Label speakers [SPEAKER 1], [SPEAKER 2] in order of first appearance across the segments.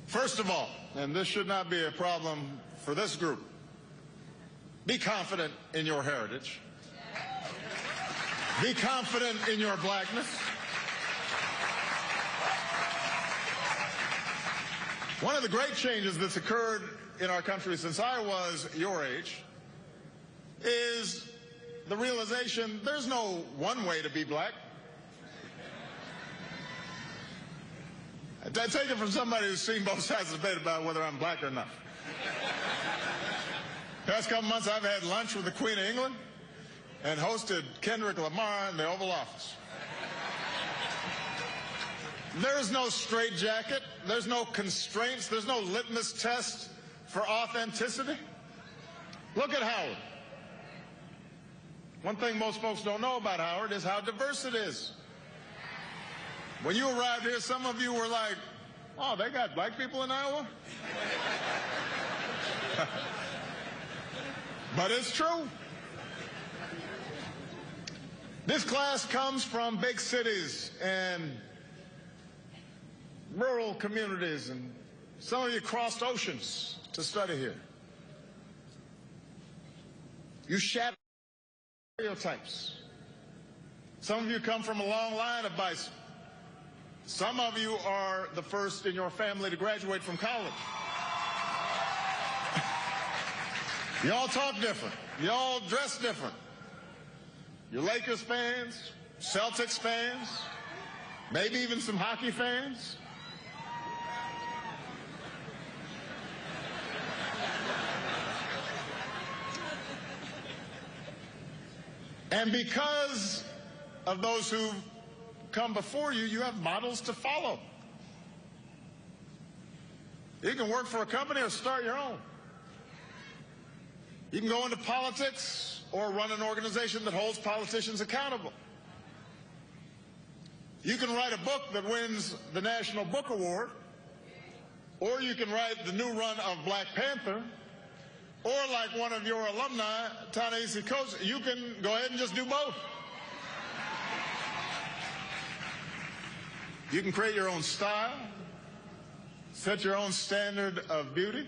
[SPEAKER 1] First of all, and this should not be a problem for this group, be confident in your heritage. Be confident in your blackness. One of the great changes that's occurred in our country since I was your age is the realization there's no one way to be black. I take it from somebody who's seen both sides of the debate about whether I'm black or not. Past couple months I've had lunch with the Queen of England and hosted Kendrick Lamar in the Oval Office. There's no straitjacket, there's no constraints, there's no litmus test for authenticity. Look at Howard. One thing most folks don't know about Howard is how diverse it is. When you arrived here, some of you were like, oh, they got black people in Iowa? But it's true. This class comes from big cities and rural communities, and some of you crossed oceans to study here. You shatter stereotypes. Some of you come from a long line of bison. Some of you are the first in your family to graduate from college. You all talk different. You all dress different. You're Lakers fans, Celtics fans, maybe even some hockey fans. And because of those who come before you, you have models to follow. You can work for a company or start your own. You can go into politics or run an organization that holds politicians accountable. You can write a book that wins the National Book Award, or you can write the new run of Black Panther, or like one of your alumni, Ta-Nehisi Coates, you can go ahead and just do both. You can create your own style, set your own standard of beauty,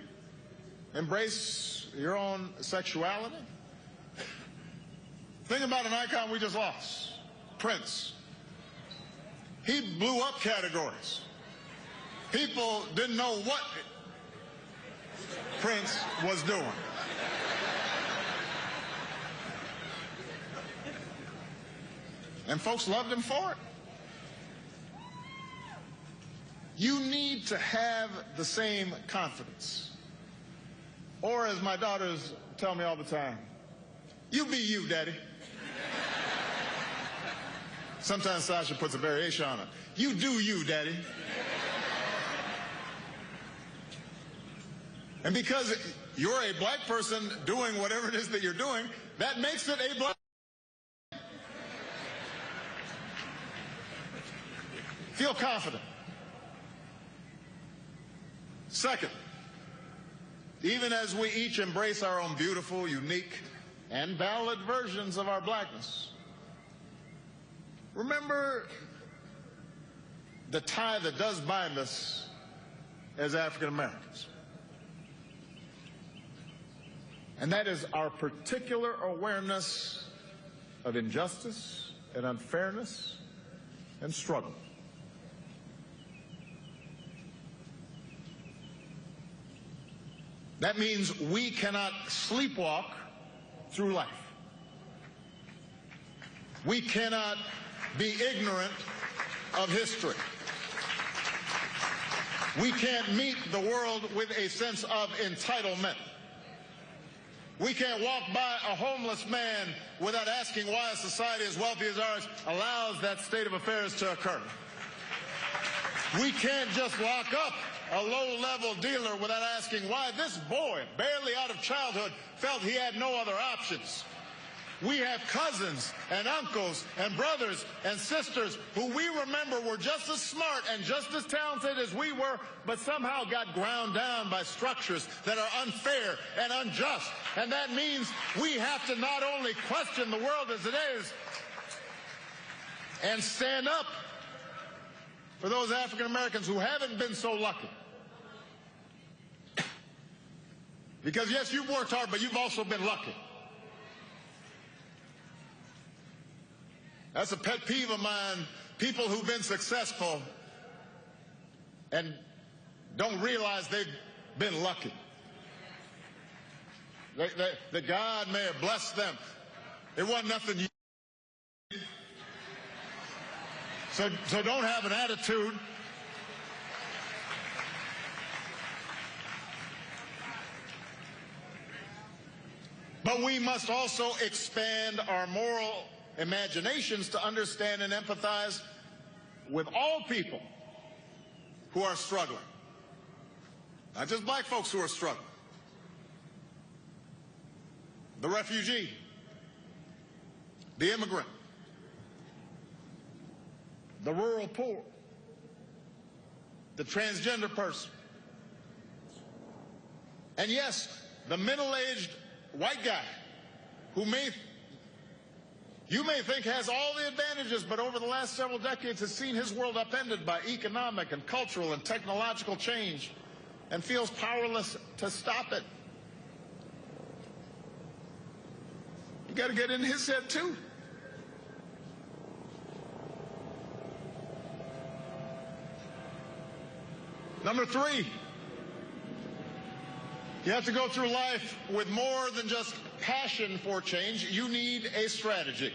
[SPEAKER 1] embrace your own sexuality. Think about an icon we just lost, Prince. He blew up categories. People didn't know what Prince was doing. And folks loved him for it. You need to have the same confidence. Or as my daughters tell me all the time, you be you, Daddy. Sometimes Sasha puts a variation on it. You do you, Daddy. And because you're a black person doing whatever it is that you're doing, that makes it a black. Feel confident. Second, even as we each embrace our own beautiful, unique, and valid versions of our blackness, remember the tie that does bind us as African Americans. And that is our particular awareness of injustice and unfairness and struggle. That means we cannot sleepwalk through life. We cannot be ignorant of history. We can't meet the world with a sense of entitlement. We can't walk by a homeless man without asking why a society as wealthy as ours allows that state of affairs to occur. We can't just lock up a low-level dealer without asking why this boy, barely out of childhood, felt he had no other options. We have cousins and uncles and brothers and sisters who we remember were just as smart and just as talented as we were, but somehow got ground down by structures that are unfair and unjust. And that means we have to not only question the world as it is and stand up for those African Americans who haven't been so lucky, Because yes, you've worked hard, but you've also been lucky. That's a pet peeve of mine. People who've been successful and don't realize they've been lucky. That God may have blessed them. It wasn't nothing you did. So don't have an attitude. But we must also expand our moral imaginations to understand and empathize with all people who are struggling. Not just black folks who are struggling. The refugee, the immigrant, the rural poor, the transgender person, and yes, the middle-aged white guy who you may think has all the advantages, but over the last several decades has seen his world upended by economic and cultural and technological change and feels powerless to stop it. You got to get in his head too. Number 3, you have to go through life with more than just passion for change. You need a strategy.